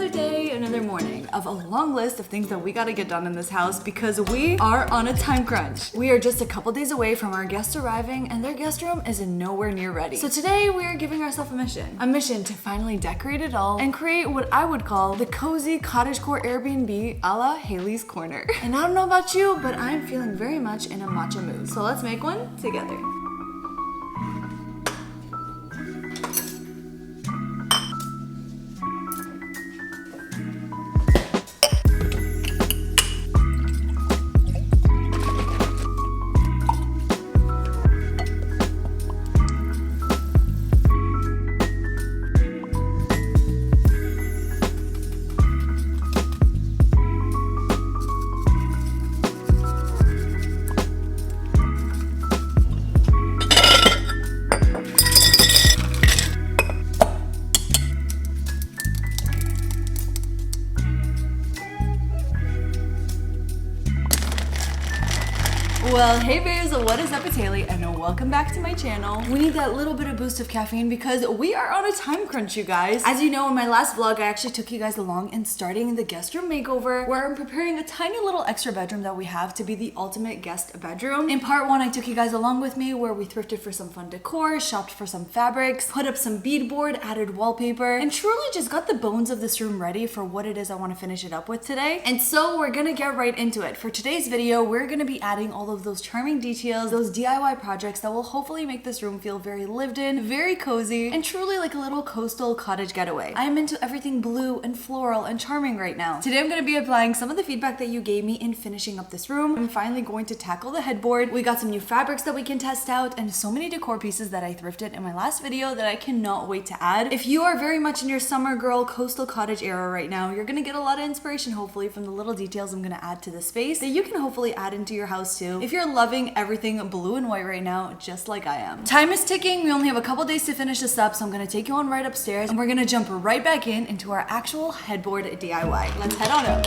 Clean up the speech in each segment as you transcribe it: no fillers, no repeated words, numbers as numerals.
another day, another morning of a long list of things that we gotta get done in this house because we are on a time crunch. We are just a couple days away from our guests arriving and their guest room is nowhere near ready. So today we are giving ourselves a mission to finally decorate it all and create what I would call the cozy cottagecore Airbnb a la Haley's Corner. And I don't know about you, but I'm feeling very much in a matcha mood. So let's make one together. Well, hey babes, what is up? It's Haley and welcome back to my channel. We need that little bit of boost of caffeine because we are on a time crunch, you guys. As you know, in my last vlog, I actually took you guys along in starting the guest room makeover where I'm preparing a tiny little extra bedroom that we have to be the ultimate guest bedroom. In part one, I took you guys along with me where we thrifted for some fun decor, shopped for some fabrics, put up some beadboard, added wallpaper, and truly just got the bones of this room ready for what it is I want to finish it up with today. And so we're gonna get right into it. For today's video, we're gonna be adding all of those charming details, those DIY projects that will hopefully make this room feel very lived in, very cozy, and truly like a little coastal cottage getaway. I am into everything blue and floral and charming right now. Today I'm going to be applying some of the feedback that you gave me in finishing up this room. I'm finally going to tackle the headboard. We got some new fabrics that we can test out and so many decor pieces that I thrifted in my last video that I cannot wait to add. If you are very much in your summer girl coastal cottage era right now, you're going to get a lot of inspiration hopefully from the little details I'm going to add to the space that you can hopefully add into your house too. If you're loving everything blue and white right now, just like I am. Time is ticking. We only have a couple days to finish this up, so I'm gonna take you on right upstairs and we're gonna jump right back into our actual headboard DIY. Let's head on up.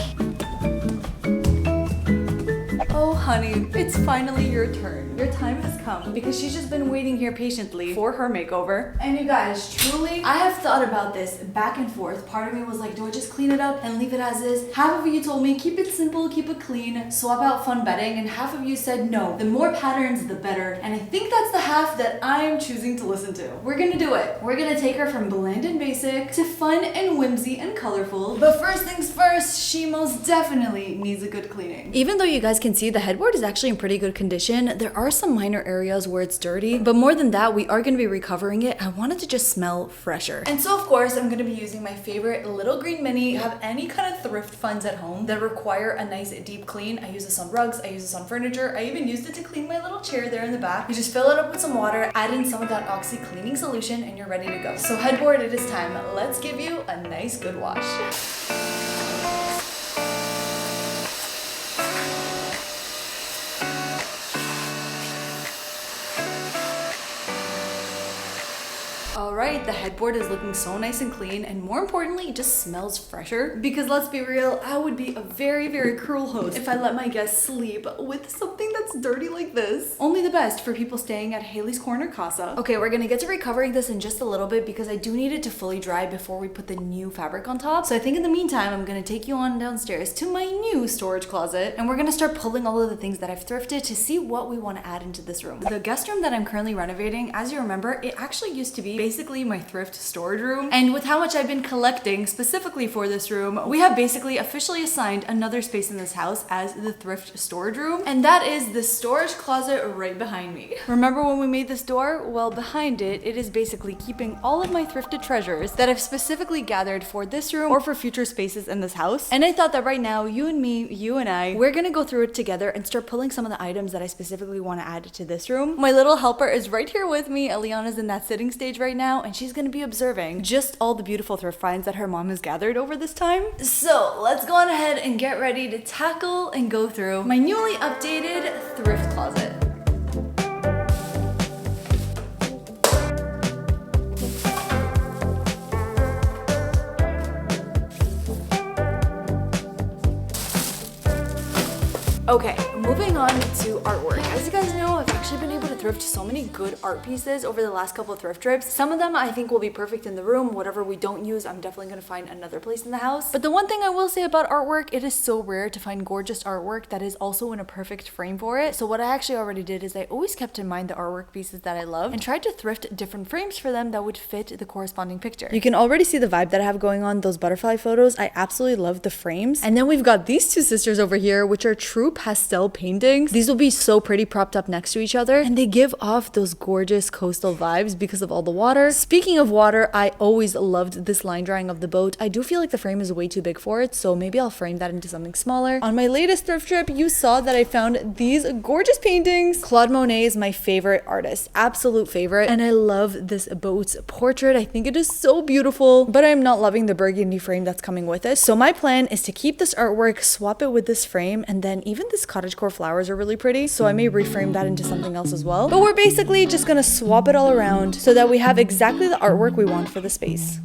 Oh honey, it's finally your turn. Your time has come because she's just been waiting here patiently for her makeover. And you guys, truly, I have thought about this back and forth. Part of me was like, do I just clean it up and leave it as is? Half of you told me, keep it simple, keep it clean, swap out fun bedding, and half of you said, no, the more patterns, the better. And I think that's the half that I'm choosing to listen to. We're gonna do it. We're gonna take her from bland and basic to fun and whimsy and colorful. But first things first, she most definitely needs a good cleaning. Even though you guys can see the headboard is actually in pretty good condition, there are some minor areas where it's dirty, but more than that, we are going to be recovering it. I want it to just smell fresher. And so of course, I'm going to be using my favorite little green mini. If you have any kind of thrift funds at home that require a nice deep clean, I use this on rugs, I use this on furniture, I even used it to clean my little chair there in the back. You just fill it up with some water, add in some of that oxy cleaning solution, and you're ready to go. So headboard, it is time. Let's give you a nice good wash. Alright, the headboard is looking so nice and clean, and more importantly, it just smells fresher. Because let's be real, I would be a very, very cruel host if I let my guests sleep with something that's dirty like this. Only the best for people staying at Haley's Corner Casa. Okay, we're gonna get to recovering this in just a little bit because I do need it to fully dry before we put the new fabric on top. So I think in the meantime, I'm gonna take you on downstairs to my new storage closet, and we're gonna start pulling all of the things that I've thrifted to see what we want to add into this room. The guest room that I'm currently renovating, as you remember, it actually used to be basically my thrift storage room. And with how much I've been collecting specifically for this room, we have basically officially assigned another space in this house as the thrift storage room. And that is the storage closet right behind me. Remember when we made this door? Well, behind it, it is basically keeping all of my thrifted treasures that I've specifically gathered for this room or for future spaces in this house. And I thought that right now, you and me, you and I, we're gonna go through it together and start pulling some of the items that I specifically want to add to this room. My little helper is right here with me. Eliana's in that sitting stage right now, and she's gonna be observing just all the beautiful thrift finds that her mom has gathered over this time. So let's go on ahead and get ready to tackle and go through my newly updated thrift closet. Okay, moving on to artwork. As you guys know, I've actually been able to thrift so many good art pieces over the last couple of thrift trips. Some of them I think will be perfect in the room. Whatever we don't use, I'm definitely gonna find another place in the house. But the one thing I will say about artwork, it is so rare to find gorgeous artwork that is also in a perfect frame for it. So what I actually already did is I always kept in mind the artwork pieces that I love and tried to thrift different frames for them that would fit the corresponding picture. You can already see the vibe that I have going on, those butterfly photos. I absolutely love the frames. And then we've got these two sisters over here, which are true pastel paintings. These will be so pretty propped up next to each other, and they give off those gorgeous coastal vibes because of all the water. Speaking of water, I always loved this line drawing of the boat. I do feel like the frame is way too big for it, so maybe I'll frame that into something smaller. On my latest thrift trip, you saw that I found these gorgeous paintings. Claude Monet is my favorite artist, absolute favorite, and I love this boat's portrait. I think it is so beautiful, but I'm not loving the burgundy frame that's coming with it. So my plan is to keep this artwork, swap it with this frame, and then even this cottagecore flowers are really pretty, so I may reframe that into something else as well. But we're basically just gonna swap it all around so that we have exactly the artwork we want for the space.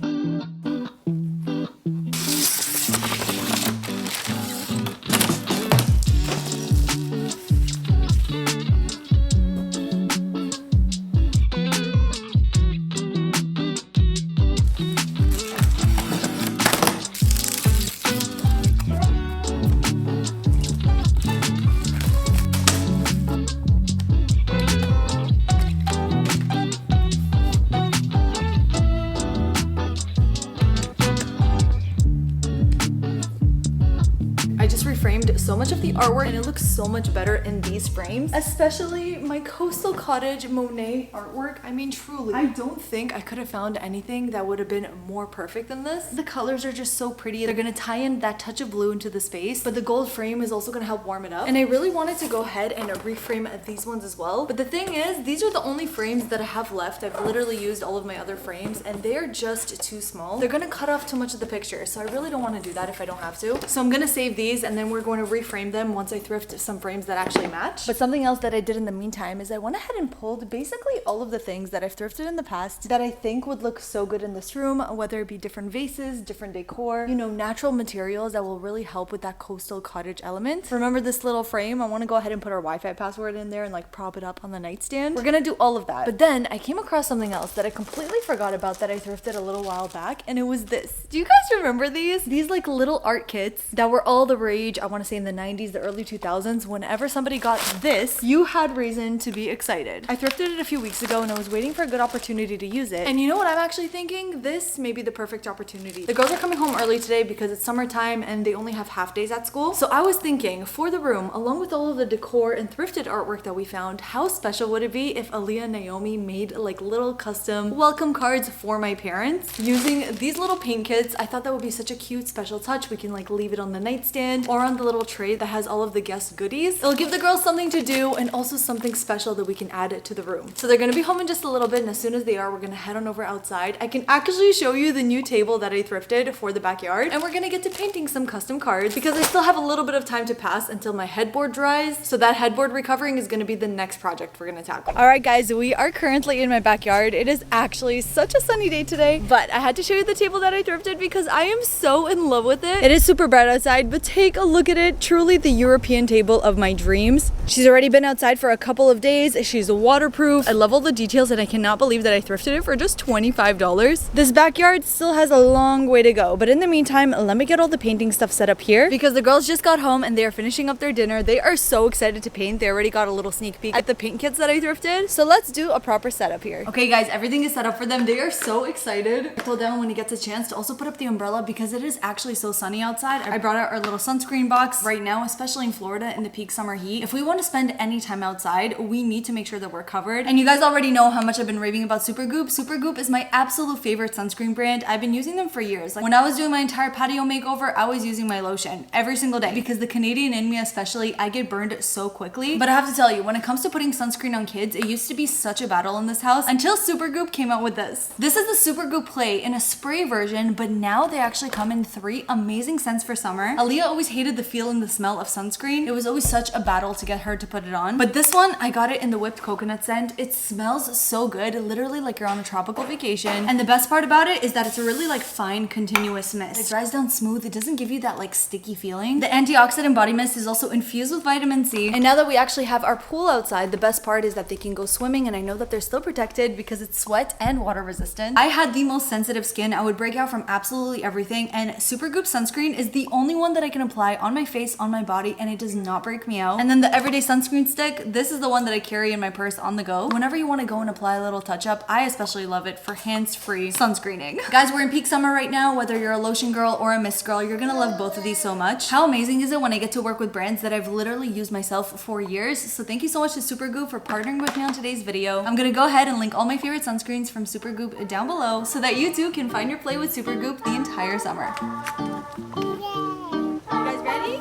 Reframed so much of the artwork and it looks so much better in these frames, especially my Coastal Cottage Monet artwork. I mean, truly, I don't think I could have found anything that would have been more perfect than this. The colors are just so pretty. They're gonna tie in that touch of blue into the space, but the gold frame is also gonna help warm it up. And I really wanted to go ahead and reframe these ones as well. But the thing is, these are the only frames that I have left. I've literally used all of my other frames and they're just too small. They're gonna cut off too much of the picture, so I really don't want to do that if I don't have to. So I'm gonna save these and then we're going to reframe them once I thrift some frames that actually match. But something else that I did in the meantime is I went ahead and pulled basically all of the things that I've thrifted in the past that I think would look so good in this room, whether it be different vases, different decor, you know, natural materials that will really help with that coastal cottage element. Remember this little frame? I want to go ahead and put our Wi-Fi password in there and like prop it up on the nightstand. We're gonna do all of that. But then I came across something else that I completely forgot about that I thrifted a little while back, and it was this. Do you guys remember these? These like little art kits that were all the rage, I want to say in the 90s, the early 2000s. Whenever somebody got this, you had reason to be excited. I thrifted it a few weeks ago and I was waiting for a good opportunity to use it. And you know what I'm actually thinking? This may be the perfect opportunity. The girls are coming home early today because it's summertime and they only have half days at school. So I was thinking, for the room, along with all of the decor and thrifted artwork that we found, how special would it be if Aaliyah and Naomi made like little custom welcome cards for my parents using these little paint kits? I thought that would be such a cute special touch. We can like leave it on the nightstand or on the little tray that has all of the guest goodies. It'll give the girls something to do and also something special that we can add to the room. So they're gonna be home in just a little bit, and as soon as they are, we're gonna head on over outside. I can actually show you the new table that I thrifted for the backyard, and we're gonna get to painting some custom cards because I still have a little bit of time to pass until my headboard dries. So that headboard recovering is gonna be the next project we're gonna tackle. All right guys, we are currently in my backyard. It is actually such a sunny day today, but I had to show you the table that I thrifted because I am so in love with it. It is super bright outside, but take a look at it. Truly the European table of my dreams. She's already been outside for a couple of days. She's waterproof. I love all the details and I cannot believe that I thrifted it for just $25. This backyard still has a long way to go, but in the meantime, let me get all the painting stuff set up here because the girls just got home and they are finishing up their dinner. They are so excited to paint. They already got a little sneak peek at the paint kits that I thrifted. So let's do a proper setup here. Okay guys, everything is set up for them. They are so excited. I told Devin when he gets a chance to also put up the umbrella because it is actually so sunny outside. I brought out our little sunscreen box. Right now, especially in Florida in the peak summer heat, if we want to spend any time outside, we need to make sure that we're covered. And you guys already know how much I've been raving about Supergoop. Supergoop is my absolute favorite sunscreen brand. I've been using them for years. Like when I was doing my entire patio makeover, I was using my lotion every single day because the Canadian in me especially, I get burned so quickly. But I have to tell you, when it comes to putting sunscreen on kids, it used to be such a battle in this house until Supergoop came out with this. This is the Supergoop Play in a spray version, but now they actually come in 3 amazing scents for summer. Aaliyah always hated the feel and the smell of sunscreen. It was always such a battle to get her to put it on. But this one, I I got it in the whipped coconut scent. It smells so good, literally like you're on a tropical vacation. And the best part about it is that it's a really like fine, continuous mist. It dries down smooth. It doesn't give you that like sticky feeling. The antioxidant body mist is also infused with vitamin C. And now that we actually have our pool outside, the best part is that they can go swimming, and I know that they're still protected because it's sweat and water resistant. I had the most sensitive skin. I would break out from absolutely everything, and Supergoop sunscreen is the only one that I can apply on my face, on my body, and it does not break me out. And then the everyday sunscreen stick, this is the one that I carry in my purse on the go. Whenever you want to go and apply a little touch up, I especially love it for hands-free sunscreening. Guys, we're in peak summer right now. Whether you're a lotion girl or a mist girl, you're gonna love both of these so much. How amazing is it when I get to work with brands that I've literally used myself for years? So thank you so much to Supergoop for partnering with me on today's video. I'm gonna go ahead and link all my favorite sunscreens from Supergoop down below so that you too can find your play with Supergoop the entire summer. You guys ready?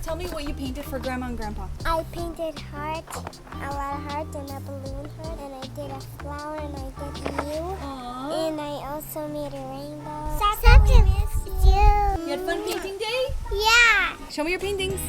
Tell me what you painted for Grandma and Grandpa. I painted hearts, a lot of hearts, and a balloon heart, and I did a flower, and I did you. Aww. And I also made a rainbow. Such a miss you. You had fun painting day? Yeah. Show me your paintings.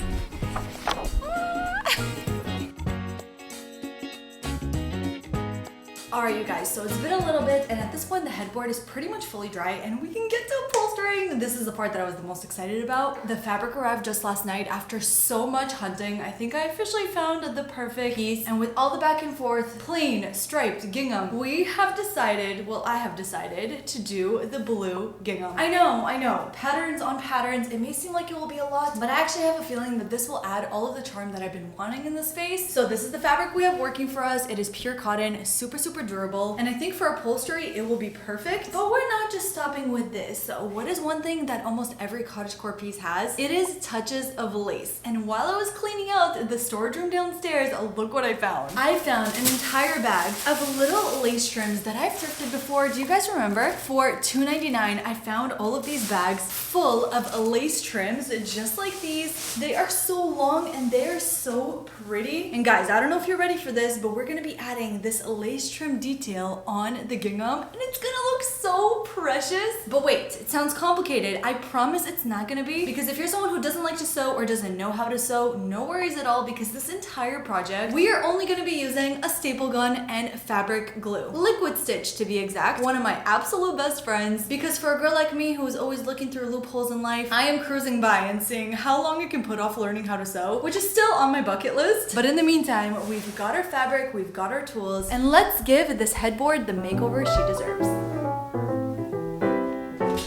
Alright you guys, so it's been a little bit, and at this point the headboard is pretty much fully dry and we can get to upholstering. This is the part that I was the most excited about. The fabric arrived just last night after so much hunting. I think I officially found the perfect piece, and with all the back and forth, plain, striped gingham, we have decided, well I have decided to do the blue gingham. I know, patterns on patterns, it may seem like it will be a lot, but I actually have a feeling that this will add all of the charm that I've been wanting in this space. So this is the fabric we have working for us. It is pure cotton, super durable, and I think for upholstery it will be perfect. But we're not just stopping with this. So what is one thing that almost every cottagecore piece has? It is touches of lace. And while I was cleaning out the storage room downstairs, look what I found. I found an entire bag of little lace trims that I've thrifted before. Do you guys remember? For $2.99 I found all of these bags full of lace trims just like these. They are so long and they are so pretty. And guys, I don't know if you're ready for this, but we're gonna be adding this lace trim detail on the gingham, and it's gonna look so precious. But wait, it sounds complicated. I promise it's not gonna be, because if you're someone who doesn't like to sew or doesn't know how to sew, no worries at all, because this entire project we are only gonna be using a staple gun and fabric glue, liquid stitch to be exact, one of my absolute best friends. Because for a girl like me who is always looking through loopholes in life, I am cruising by and seeing how long I can put off learning how to sew, which is still on my bucket list. But in the meantime, we've got our fabric, we've got our tools, and let's give this headboard the makeover she deserves.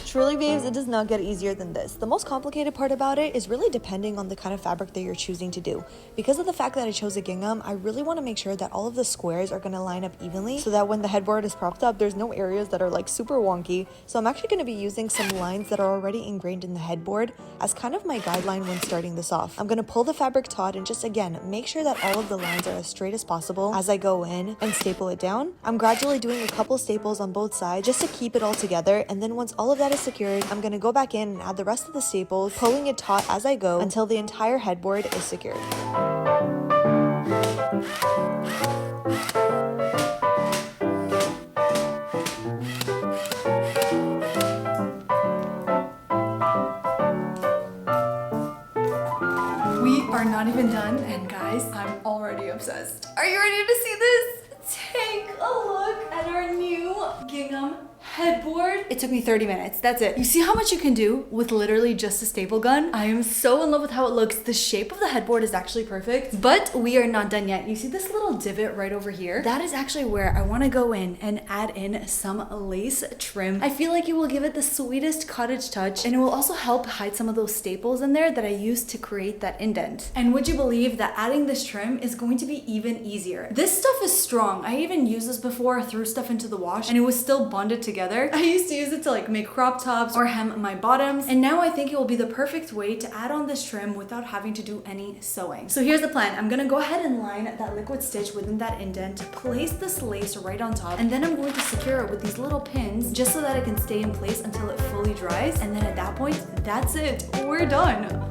Truly, babes, it does not get easier than this. The most complicated part about it is really depending on the kind of fabric that you're choosing to do. Because of the fact that I chose a gingham, I really want to make sure that all of the squares are going to line up evenly so that when the headboard is propped up, there's no areas that are like super wonky. So I'm actually going to be using some lines that are already ingrained in the headboard as kind of my guideline when starting this off. I'm going to pull the fabric taut and just again make sure that all of the lines are as straight as possible as I go in and staple it down. I'm gradually doing a couple staples on both sides just to keep it all together, and then once all of that is secured, I'm going to go back in and add the rest of the staples, pulling it taut as I go until the entire headboard is secured. We are not even done, and guys, I'm already obsessed. Are you ready to see this? Take a look at our new gingham headboard. It took me 30 minutes. That's it. You see how much you can do with literally just a staple gun? I am so in love with how it looks. The shape of the headboard is actually perfect, but we are not done yet. You see this little divot right over here? That is actually where I want to go in and add in some lace trim. I feel like it will give it the sweetest cottage touch, and it will also help hide some of those staples in there that I used to create that indent. And would you believe that adding this trim is going to be even easier? This stuff is strong. I even used this before, threw stuff into the wash, and it was still bonded together together. I used to use it to like make crop tops or hem my bottoms, and now I think it will be the perfect way to add on this trim without having to do any sewing. So here's the plan. I'm gonna go ahead and line that liquid stitch within that indent, place this lace right on top, and then I'm going to secure it with these little pins just so that it can stay in place until it fully dries. And then at that point, that's it. We're done.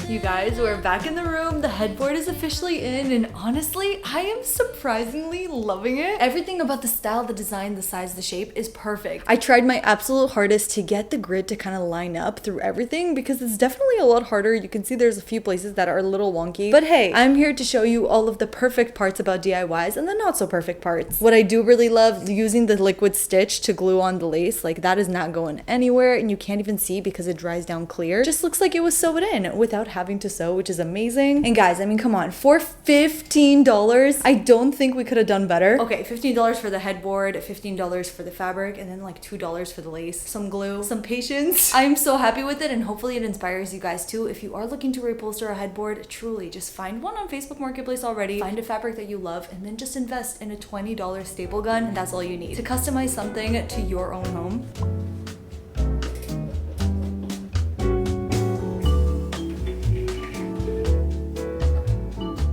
You guys, we're back in the room. The headboard is officially in, and honestly, I am surprisingly loving it. Everything about the style, the design, the size, the shape is perfect. I tried my absolute hardest to get the grid to kind of line up through everything because it's definitely a lot harder. You can see there's a few places that are a little wonky, but hey, I'm here to show you all of the perfect parts about DIYs and the not so perfect parts. What I do really love, using the liquid stitch to glue on the lace, like that is not going anywhere, and you can't even see because it dries down clear. Just looks like it was sewed in without having to sew, which is amazing. And guys, I mean, come on, for $15, I don't think we could have done better. Okay, $15 for the headboard, $15 for the fabric, and then like $2 for the lace, some glue, some patience. I'm so happy with it, and hopefully it inspires you guys too. If you are looking to reupholster a headboard, truly just find one on Facebook Marketplace already, find a fabric that you love, and then just invest in a $20 staple gun, and that's all you need to customize something to your own home.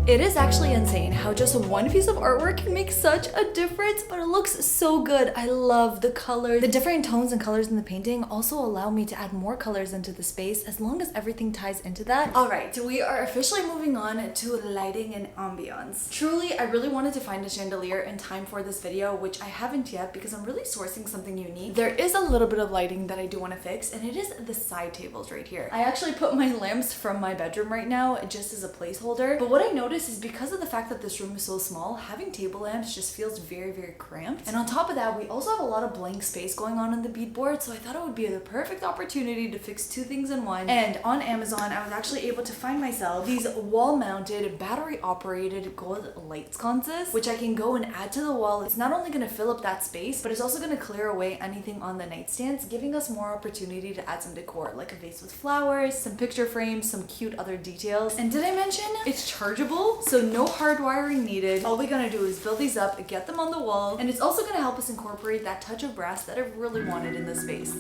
It is actually insane how just one piece of artwork can make such a difference, but it looks so good. I love the colors. The different tones and colors in the painting also allow me to add more colors into the space as long as everything ties into that. All right, we are officially moving on to lighting and ambiance. Truly, I really wanted to find a chandelier in time for this video, which I haven't yet because I'm really sourcing something unique. There is a little bit of lighting that I do want to fix, and it is the side tables right here. I actually put my lamps from my bedroom right now just as a placeholder, but what I noticed is because of the fact that this room is so small, having table lamps just feels very, very cramped. And on top of that, we also have a lot of blank space going on the beadboard, so I thought it would be the perfect opportunity to fix two things in one. And on Amazon, I was actually able to find myself these wall-mounted, battery-operated gold light sconces, which I can go and add to the wall. It's not only going to fill up that space, but it's also going to clear away anything on the nightstands, giving us more opportunity to add some decor, like a vase with flowers, some picture frames, some cute other details. And did I mention it's chargeable? So no hard wiring needed. All we're gonna do is build these up, get them on the wall, and it's also gonna help us incorporate that touch of brass that I really wanted in this space.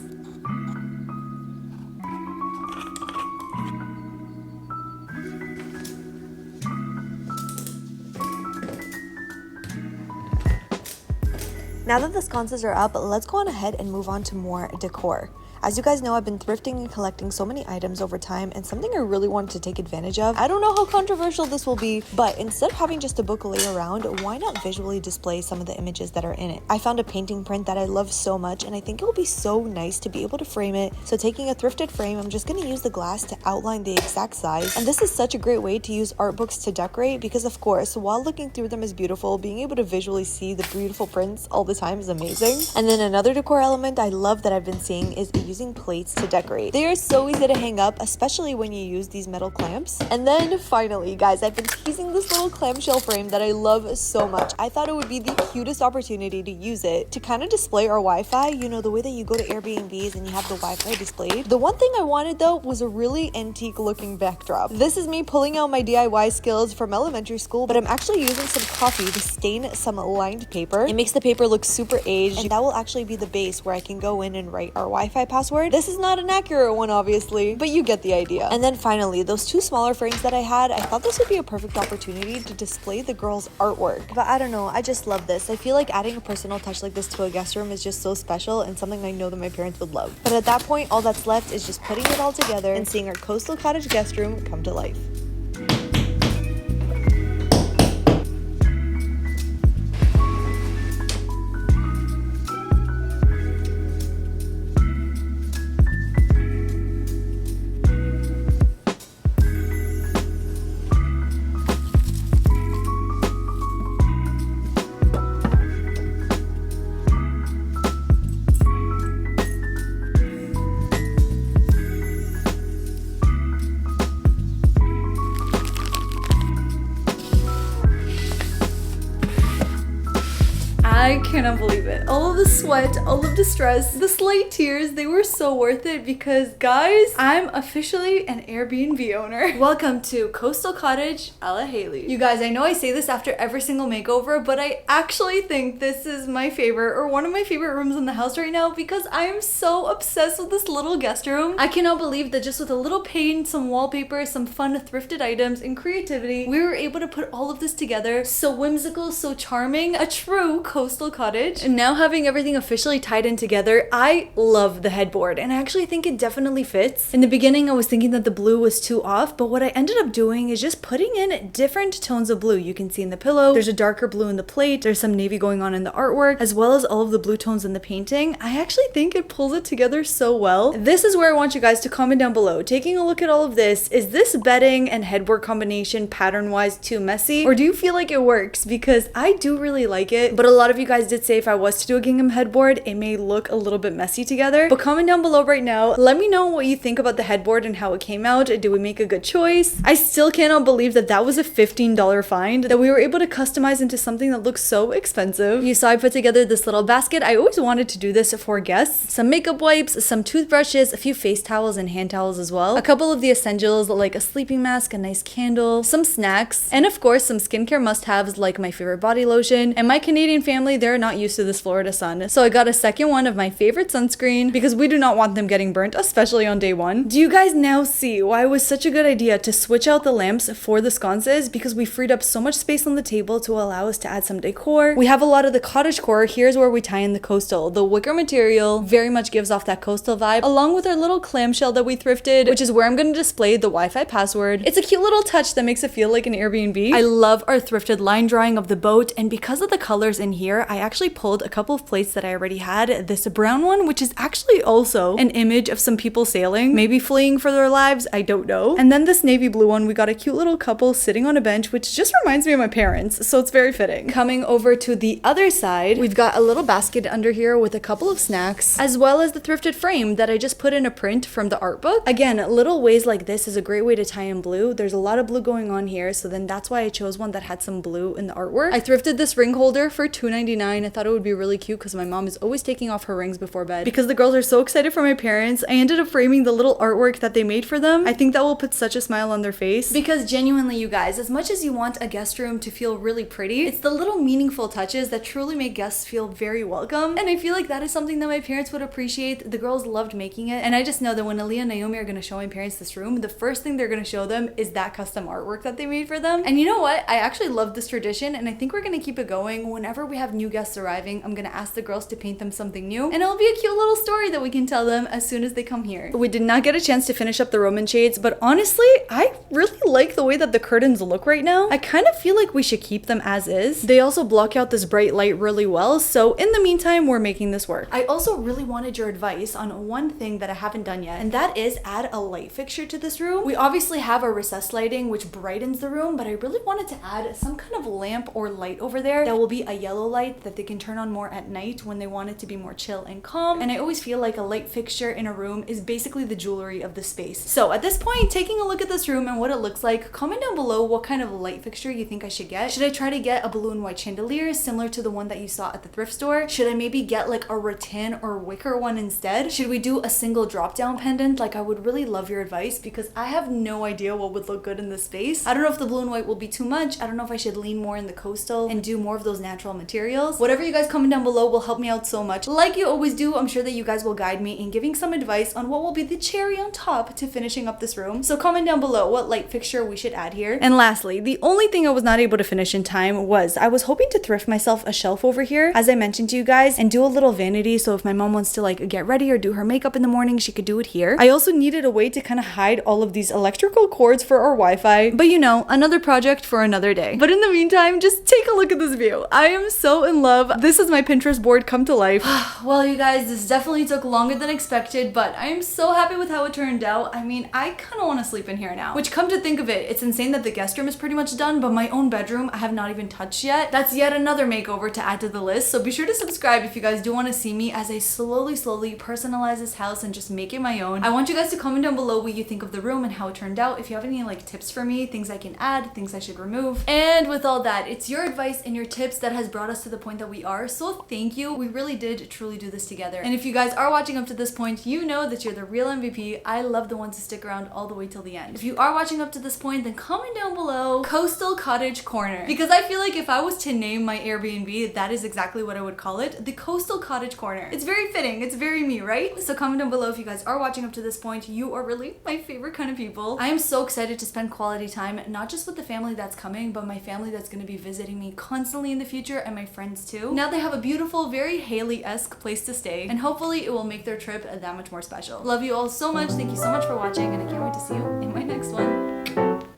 Now that the sconces are up, let's go on ahead and move on to more decor. As you guys know, I've been thrifting and collecting so many items over time, and something I really wanted to take advantage of. I don't know how controversial this will be, but instead of having just a book lay around, why not visually display some of the images that are in it? I found a painting print that I love so much, and I think it will be so nice to be able to frame it. So taking a thrifted frame, I'm just going to use the glass to outline the exact size. And this is such a great way to use art books to decorate because, of course, while looking through them is beautiful, being able to visually see the beautiful prints all the time is amazing. And then another decor element I love that I've been seeing is using plates to decorate. They are so easy to hang up, especially when you use these metal clamps. And then finally, guys, I've been teasing this little clamshell frame that I love so much. I thought it would be the cutest opportunity to use it to kind of display our Wi-Fi, you know, the way that you go to Airbnbs and you have the Wi-Fi displayed. The one thing I wanted though was a really antique looking backdrop. This is me pulling out my DIY skills from elementary school, but I'm actually using some coffee to stain some lined paper. It makes the paper look super aged, and that will actually be the base where I can go in and write our Wi-Fi password. This is not an accurate one, obviously, but you get the idea. And then finally, those two smaller frames that I had, I thought this would be a perfect opportunity to display the girls' artwork. But I don't know, I just love this. I feel like adding a personal touch like this to a guest room is just so special and something I know that my parents would love. But at that point, all that's left is just putting it all together and seeing our coastal cottage guest room come to life. cannot believe it. All of the sweat, all of the stress, the slight tears, they were so worth it because guys, I'm officially an Airbnb owner. Welcome to Coastal Cottage a la Haley. You guys, I know I say this after every single makeover, but I actually think this is my favorite or one of my favorite rooms in the house right now because I am so obsessed with this little guest room. I cannot believe that just with a little paint, some wallpaper, some fun thrifted items, and creativity, we were able to put all of this together. So whimsical, so charming, a true coastal cottage. And now having everything officially tied in together, I love the headboard and I actually think it definitely fits. In the beginning, I was thinking that the blue was too off, but what I ended up doing is just putting in different tones of blue. You can see in the pillow, there's a darker blue in the plate, there's some navy going on in the artwork, as well as all of the blue tones in the painting. I actually think it pulls it together so well. This is where I want you guys to comment down below. Taking a look at all of this, is this bedding and headboard combination pattern-wise too messy? Or do you feel like it works? Because I do really like it, but a lot of you guys did say if I was to do a gingham headboard, it may look a little bit messy together. But comment down below right now. Let me know what you think about the headboard and how it came out. Did we make a good choice? I still cannot believe that that was a $15 find, that we were able to customize into something that looks so expensive. You saw I put together this little basket. I always wanted to do this for guests. Some makeup wipes, some toothbrushes, a few face towels and hand towels as well. A couple of the essentials like a sleeping mask, a nice candle, some snacks, and of course some skincare must-haves like my favorite body lotion. And my Canadian family, they're not used to this Florida sun. So I got a second one of my favorite sunscreen because we do not want them getting burnt, especially on day one. Do you guys now see why it was such a good idea to switch out the lamps for the sconces? Because we freed up so much space on the table to allow us to add some decor. We have a lot of the cottagecore. Here's where we tie in the coastal. The wicker material very much gives off that coastal vibe, along with our little clamshell that we thrifted, which is where I'm going to display the Wi-Fi password. It's a cute little touch that makes it feel like an Airbnb. I love our thrifted line drawing of the boat, and because of the colors in here, I actually pulled a couple of plates that I already had. This brown one, which is actually also an image of some people sailing, maybe fleeing for their lives, I don't know. And then this navy blue one, we got a cute little couple sitting on a bench, which just reminds me of my parents, so it's very fitting. Coming over to the other side, we've got a little basket under here with a couple of snacks, as well as the thrifted frame that I just put in a print from the art book. Again, little ways like this is a great way to tie in blue. There's a lot of blue going on here, so then that's why I chose one that had some blue in the artwork. I thrifted this ring holder for $2.99. I thought it would be really cute because my mom is always taking off her rings before bed. Because the girls are so excited for my parents, I ended up framing the little artwork that they made for them. I think that will put such a smile on their face. Because genuinely, you guys, as much as you want a guest room to feel really pretty, it's the little meaningful touches that truly make guests feel very welcome. And I feel like that is something that my parents would appreciate. The girls loved making it. And I just know that when Aaliyah and Naomi are going to show my parents this room, the first thing they're going to show them is that custom artwork that they made for them. And you know what? I actually love this tradition, and I think we're going to keep it going. Whenever we have new guests arriving, I'm going to ask the girls to paint them something new, and it'll be a cute little story that we can tell them as soon as they come here. We did not get a chance to finish up the Roman shades, but honestly, I really like the way that the curtains look right now. I kind of feel like we should keep them as is. They also block out this bright light really well, so in the meantime, we're making this work. I also really wanted your advice on one thing that I haven't done yet, and that is add a light fixture to this room. We obviously have our recessed lighting, which brightens the room, but I really wanted to add some kind of lamp or light over there that will be a yellow light that they can turn on more at night when they want it to be more chill and calm. And I always feel like a light fixture in a room is basically the jewelry of the space. So at this point, taking a look at this room and what it looks like, comment down below what kind of light fixture you think I should get. Should I try to get a blue and white chandelier similar to the one that you saw at the thrift store? Should I maybe get like a rattan or wicker one instead? Should we do a single drop down pendant? Like, I would really love your advice because I have no idea what would look good in this space. I don't know if the blue and white will be too much. I don't know if I should lean more in the coastal and do more of those natural materials. Whatever you guys comment down below will help me out so much. Like you always do, I'm sure that you guys will guide me in giving some advice on what will be the cherry on top to finishing up this room. So comment down below what light fixture we should add here. And lastly, the only thing I was not able to finish in time was I was hoping to thrift myself a shelf over here, as I mentioned to you guys, and do a little vanity, so if my mom wants to like get ready or do her makeup in the morning, she could do it here. I also needed a way to kind of hide all of these electrical cords for our Wi-Fi, but you know, another project for another day. But in the meantime, just take a look at this view. I am so in love. This is my Pinterest board come to life. Well, you guys, this definitely took longer than expected, but I am so happy with how it turned out. I mean, I kind of want to sleep in here now, which, come to think of it, it's insane that the guest room is pretty much done, but my own bedroom I have not even touched yet. That's yet another makeover to add to the list, so be sure to subscribe if you guys do want to see me as I slowly personalize this house and just make it my own. I want you guys to comment down below what you think of the room and how it turned out. If you have any like tips for me, things I can add, things I should remove. And with all that, it's your advice and your tips that has brought us to the point point that we are. So thank you. We really did truly do this together. And if you guys are watching up to this point, you know that you're the real MVP. I love the ones who stick around all the way till the end. If you are watching up to this point, then comment down below Coastal Cottage Corner, because I feel like if I was to name my Airbnb, that is exactly what I would call it, the Coastal Cottage Corner. It's very fitting. It's very me, right? So comment down below if you guys are watching up to this point. You are really my favorite kind of people. I am so excited to spend quality time, not just with the family that's coming, but my family that's going to be visiting me constantly in the future, and my friends too. Now they have a beautiful, very Haley-esque place to stay, and hopefully it will make their trip that much more special. Love you all so much. Thank you so much for watching, and I can't wait to see you in my next one.